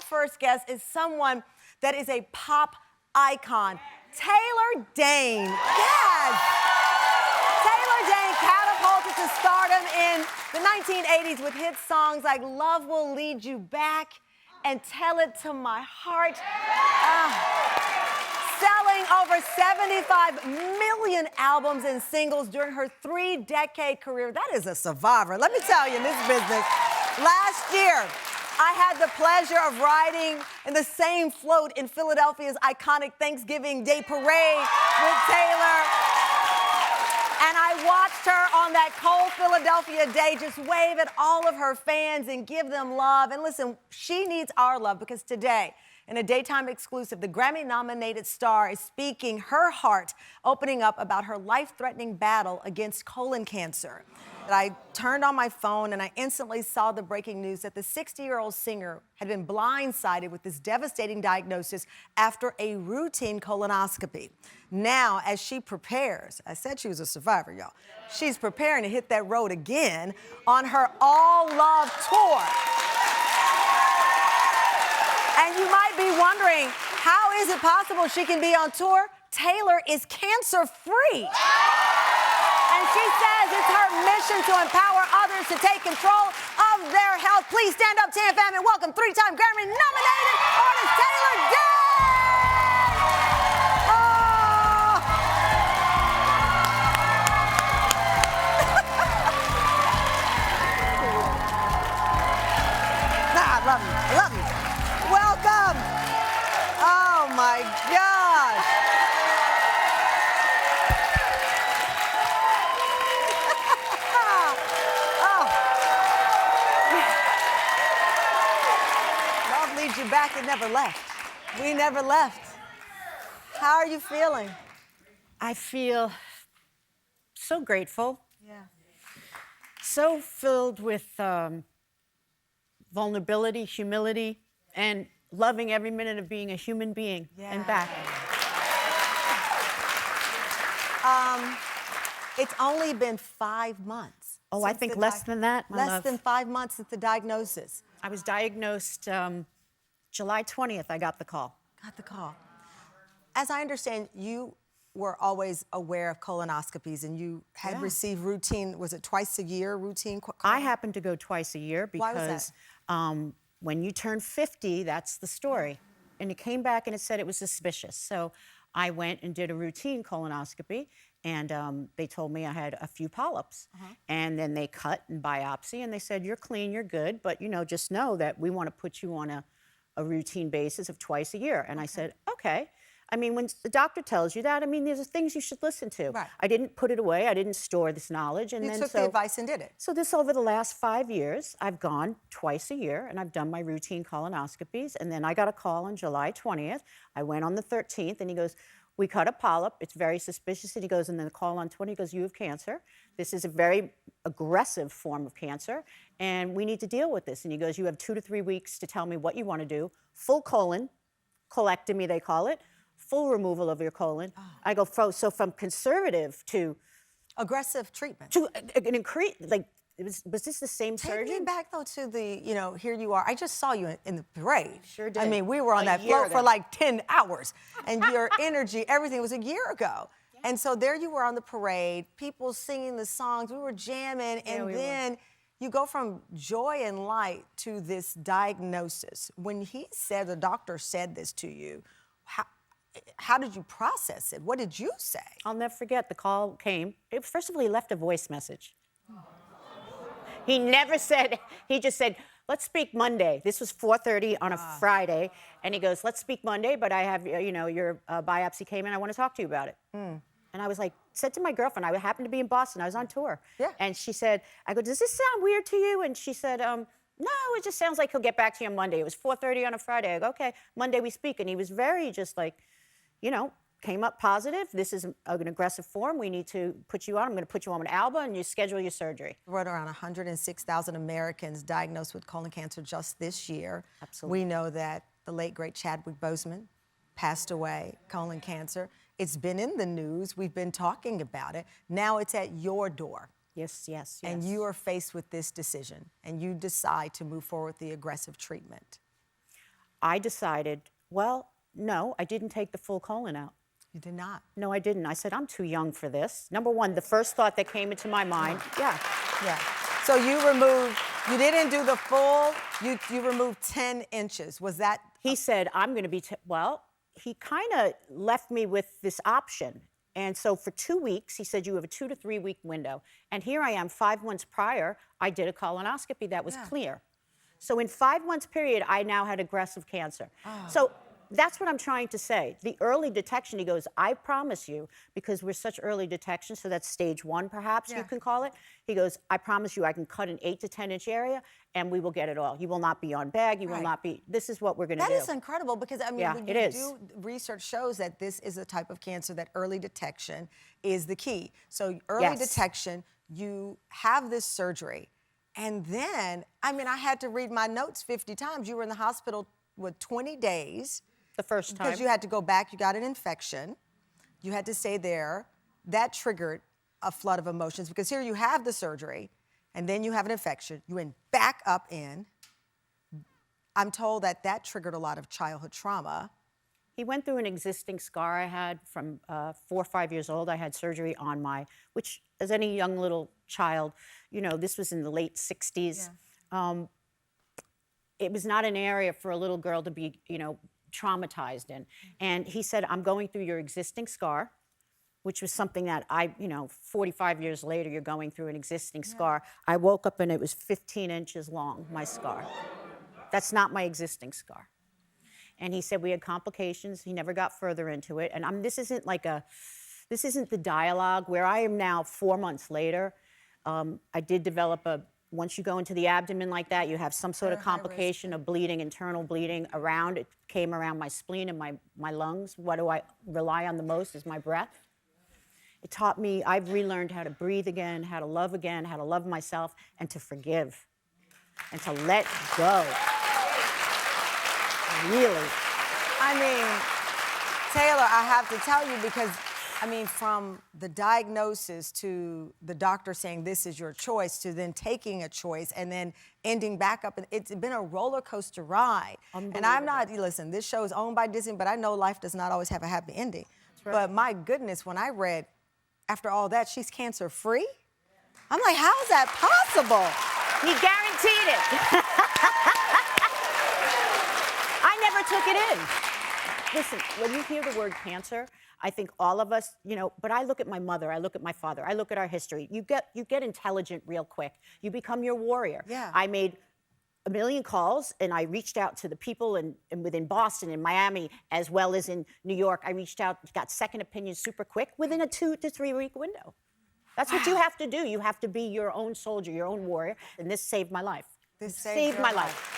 first guest is someone that is a pop icon, Taylor Dayne. Yes! Taylor Dayne catapulted to stardom in the 1980s with hit songs like Love Will Lead You Back and Tell It to My Heart. Selling over 75 million albums and singles during her 3-decade career. That is a survivor. Let me tell you, in this business, last year, I had the pleasure of riding in the same float in Philadelphia's iconic Thanksgiving Day Parade with Taylor. And I watched her on that cold Philadelphia day just wave at all of her fans and give them love. And listen, she needs our love because today, in a daytime exclusive, the Grammy-nominated star is speaking her heart, opening up about her life-threatening battle against colon cancer. I turned on my phone and I instantly saw the breaking news that the 60-year-old singer had been blindsided with this devastating diagnosis after a routine colonoscopy. Now, as she prepares, I said she was a survivor, y'all. She's preparing to hit that road again on her All Love tour. And you might be wondering, how is it possible she can be on tour? Taylor is cancer-free. And she says it's her mission to empower others to take control of their health. Please stand up, Tam Fam, and welcome 3-time Grammy-nominated artist Taylor Dayne! Oh! I love you. I love you. Welcome. Oh, my gosh. Love leads you back. It never left. We never left. How are you feeling? I feel so grateful. Yeah. So filled with vulnerability, humility, and loving every minute of being a human being and back. It's only been 5 months. Oh, I think less than that, my less love. than 5 months since the diagnosis. I was diagnosed July 20th, I got the call. Got the call. As I understand, you were always aware of colonoscopies and you had received routine, was it twice a year routine? I happened to go twice a year Why was because when you turn 50, that's the story. And it came back and it said it was suspicious. So I went and did a routine colonoscopy and they told me I had a few polyps. And then they cut and biopsy and they said, you're clean, you're good, but just know that we want to put you on a routine basis of twice a year. And I said, okay. I mean, when the doctor tells you that, I mean, there's things you should listen to. Right. I didn't put it away. I didn't store this knowledge. And You then took the advice and did it. So this over the last 5 years, I've gone twice a year and I've done my routine colonoscopies. And then I got a call on July 20th. I went on the 13th and he goes, we cut a polyp. It's very suspicious. And he goes, and then the call on 20, he goes, you have cancer. This is a very aggressive form of cancer. And we need to deal with this. And he goes, you have 2 to 3 weeks to tell me what you want to do. Full colon, colectomy, they call it. Full removal of your colon. I go, so from conservative to aggressive treatment. To an increase, like, was this the same surgeon? Take me back, though, to the, here you are. I just saw you in the parade. Sure did. I mean, we were on that float for like 10 hours. And your energy, everything was a year ago. Yeah. And so there you were on the parade, people singing the songs, we were jamming, and then you go from joy and light to this diagnosis. When the doctor said this to you, how did you process it? What did you say? I'll never forget, the call came. First of all, he left a voice message. He never said, he just said, let's speak Monday. This was 4:30 on a Friday. And he goes, let's speak Monday, but I have, your biopsy came in. I want to talk to you about it. And I was like, said to my girlfriend, I happened to be in Boston. I was on tour. Yeah. And she said, I go, does this sound weird to you? And she said, no, it just sounds like he'll get back to you on Monday. It was 4:30 on a Friday. I go, okay, Monday we speak. And he was very just like, came up positive. This is an aggressive form. We need to put you on. I'm going to put you on an Alba and you schedule your surgery. Right around 106,000 Americans diagnosed with colon cancer just this year. Absolutely. We know that the late, great Chadwick Boseman passed away, colon cancer. It's been in the news. We've been talking about it. Now it's at your door. Yes. And you are faced with this decision, and you decide to move forward with the aggressive treatment. I decided, well, no, I didn't take the full colon out. You did not. No, I didn't. I said, I'm too young for this. Number one, the first thought that came into my mind, yeah. Yeah. So you didn't do the full, you removed 10 inches. Was that? He said, I'm going to be, well, he kind of left me with this option. And so for 2 weeks, he said, you have a 2 to 3 week window. And here I am, 5 months prior, I did a colonoscopy that was clear. So in 5 months period, I now had aggressive cancer. So that's what I'm trying to say. The early detection, he goes, I promise you, because we're such early detection, so that's stage 1 perhaps you can call it. He goes, I promise you I can cut an 8 to 10 inch area and we will get it all. You will not be on bag, you will not be, this is what we're gonna do. That is incredible because I mean, when it you is. do, research shows that this is a type of cancer that early detection is the key. So early detection, you have this surgery and then, I mean, I had to read my notes 50 times. You were in the hospital with 20 days. The first time. Because you had to go back, you got an infection, you had to stay there. That triggered a flood of emotions because here you have the surgery and then you have an infection, you went back up in. I'm told that that triggered a lot of childhood trauma. He went through an existing scar I had from 4 or 5 years old. I had surgery on which as any young little child, you know, this was in the late 60s. It was not an area for a little girl to be, you know, traumatized in. And he said, I'm going through your existing scar, which was something that 45 years later, you're going through an existing scar. I woke up and it was 15 inches long, my scar. That's not my existing scar. And he said we had complications. He never got further into it. And this isn't the dialogue where I am now 4 months later. I did develop once you go into the abdomen like that, you have some sort of complication of bleeding, internal bleeding around. It came around my spleen and my lungs. What do I rely on the most is my breath. It taught me, I've relearned how to breathe again, how to love myself, and to forgive, and to let go. Really. I mean, Taylor, I have to tell you because, I mean, from the diagnosis to the doctor saying this is your choice to then taking a choice and then ending back up, it's been a roller coaster ride. And I'm not, listen, this show is owned by Disney, but I know life does not always have a happy ending. Right. But my goodness, when I read, after all that, she's cancer-free, I'm like, how is that possible? He guaranteed it. I never took it in. Listen, when you hear the word cancer, I think all of us, you know, but I look at my mother, I look at my father, I look at our history. You get intelligent real quick. You become your warrior. Yeah. I made a million calls and I reached out to the people within Boston and Miami, as well as in New York. I reached out, got second opinions super quick within a 2 to 3 week window. That's what you have to do. You have to be your own soldier, your own warrior. And this saved my life. This saved my life.